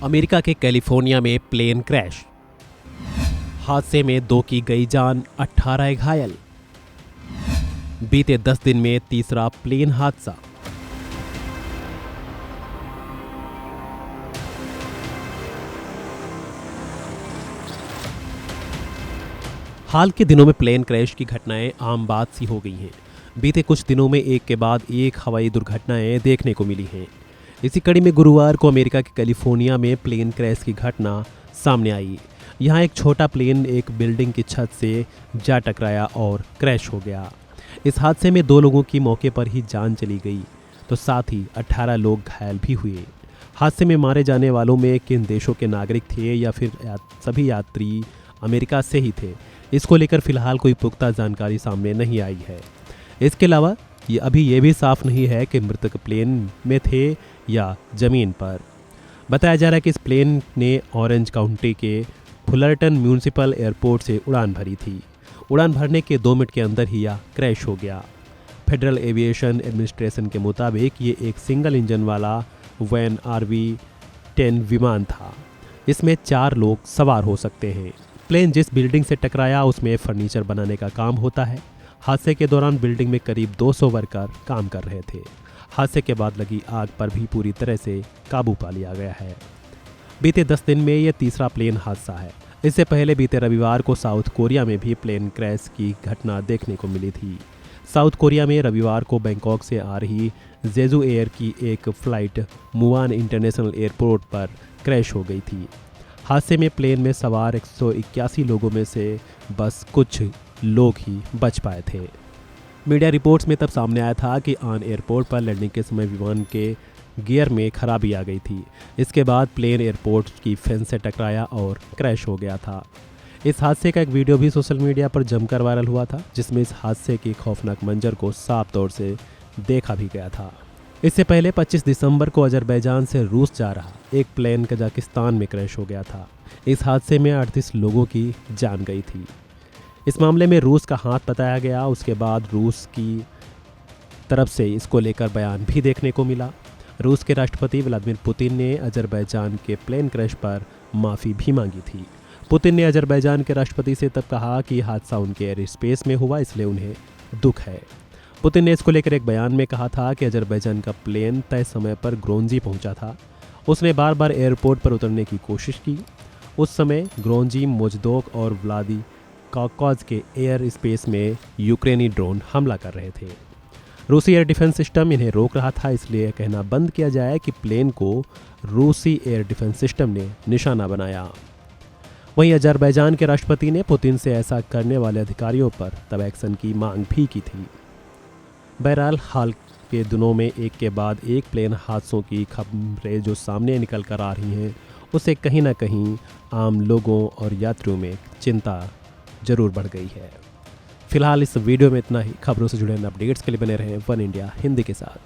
America के California में plane crash. हादसे में 2 की गई जान, 18 घायल। बीते 10 दिन में तीसरा प्लेन हादसा। हाल के दिनों में प्लेन क्रैश की घटनाएं आम बात सी हो गई हैं। बीते कुछ दिनों में एक के बाद एक हवाई दुर्घटनाएं देखने को मिली हैं। इसी कड़ी में गुरुवार को अमेरिका के कैलिफोर्निया में प्लेन क्रैश की घटना सामने आई। यहां एक छोटा प्लेन एक बिल्डिंग की छत से जा टकराया और क्रैश हो गया। इस हादसे में 2 लोगों की मौके पर ही जान चली गई, तो साथ ही 18 लोग घायल भी हुए। हादसे में मारे जाने वालों में किन देशों के नागरिक थे या फिर सभी यात्री अमेरिका से ही थे, इसको लेकर फिलहाल कोई पुख्ता जानकारी सामने नहीं आई है। इसके अलावा ये भी साफ नहीं है कि मृतक प्लेन में थे या जमीन पर। बताया जा रहा है कि इस प्लेन ने ऑरेंज काउंटी के फुलरटन म्यूनिसिपल एयरपोर्ट से उड़ान भरी थी। उड़ान भरने के 2 मिनट के अंदर ही यह क्रैश हो गया। फेडरल एविएशन एडमिनिस्ट्रेशन के मुताबिक ये एक सिंगल इंजन वाला वैन RV-10 विमान था। इसमें 4 लोग सवार हो सकते हैं। प्लेन जिस बिल्डिंग से टकराया उसमें फर्नीचर बनाने का काम होता है। हादसे के दौरान बिल्डिंग में करीब 200 वर्कर काम कर रहे थे। हादसे के बाद लगी आग पर भी पूरी तरह से काबू पा लिया गया है। बीते 10 दिन में यह तीसरा प्लेन हादसा है। इससे पहले बीते रविवार को साउथ कोरिया में भी प्लेन क्रैश की घटना देखने को मिली थी। साउथ कोरिया में रविवार को बैंकॉक से आ रही जेजू एयर की एक फ्लाइट मुआन इंटरनेशनल एयरपोर्ट पर क्रैश हो गई थी। हादसे में प्लेन में सवार 181 लोगों में से बस कुछ लोग ही बच पाए थे। मीडिया रिपोर्ट्स में तब सामने आया था कि आन एयरपोर्ट पर लैंडिंग के समय विमान के गियर में खराबी आ गई थी। इसके बाद प्लेन एयरपोर्ट की फेंस से टकराया और क्रैश हो गया था। इस हादसे का एक वीडियो भी सोशल मीडिया पर जमकर वायरल हुआ था, जिसमें इस हादसे के खौफनाक मंजर को साफ तौर से देखा भी गया था। इससे पहले 25 दिसंबर को अजरबैजान से रूस जा रहा एक प्लेन कजाकिस्तान में क्रैश हो गया था। इस हादसे में 38 लोगों की जान गई थी। इस मामले में रूस का हाथ बताया गया। उसके बाद रूस की तरफ से इसको लेकर बयान भी देखने को मिला। रूस के राष्ट्रपति व्लादिमीर पुतिन ने अजरबैजान के प्लेन क्रैश पर माफ़ी भी मांगी थी। पुतिन ने अजरबैजान के राष्ट्रपति से तब कहा कि हादसा उनके एयर स्पेस में हुआ, इसलिए उन्हें दुख है। पुतिन ने इसको लेकर एक बयान में कहा था कि अजरबैजान का प्लेन तय समय पर ग्रोंजी पहुंचा था। उसने बार बार एयरपोर्ट पर उतरने की कोशिश की। उस समय ग्रोंजी, मोजदोक और व्लादिकाकोज के एयर स्पेस में यूक्रेनी ड्रोन हमला कर रहे थे। रूसी एयर डिफेंस सिस्टम इन्हें रोक रहा था, इसलिए कहना बंद किया जाए कि प्लेन को रूसी एयर डिफेंस सिस्टम ने निशाना बनाया। वहीं अजरबैजान के राष्ट्रपति ने पुतिन से ऐसा करने वाले अधिकारियों पर तब एक्शन की मांग भी की थी। बहरहाल हाल के दिनों में एक के बाद एक प्लेन हादसों की खबरें जो सामने निकल कर आ रही हैं, उससे कहीं ना कहीं आम लोगों और यात्रियों में चिंता जरूर बढ़ गई है। फिलहाल इस वीडियो में इतना ही। खबरों से जुड़े अपडेट्स के लिए बने रहें वन इंडिया हिंदी के साथ।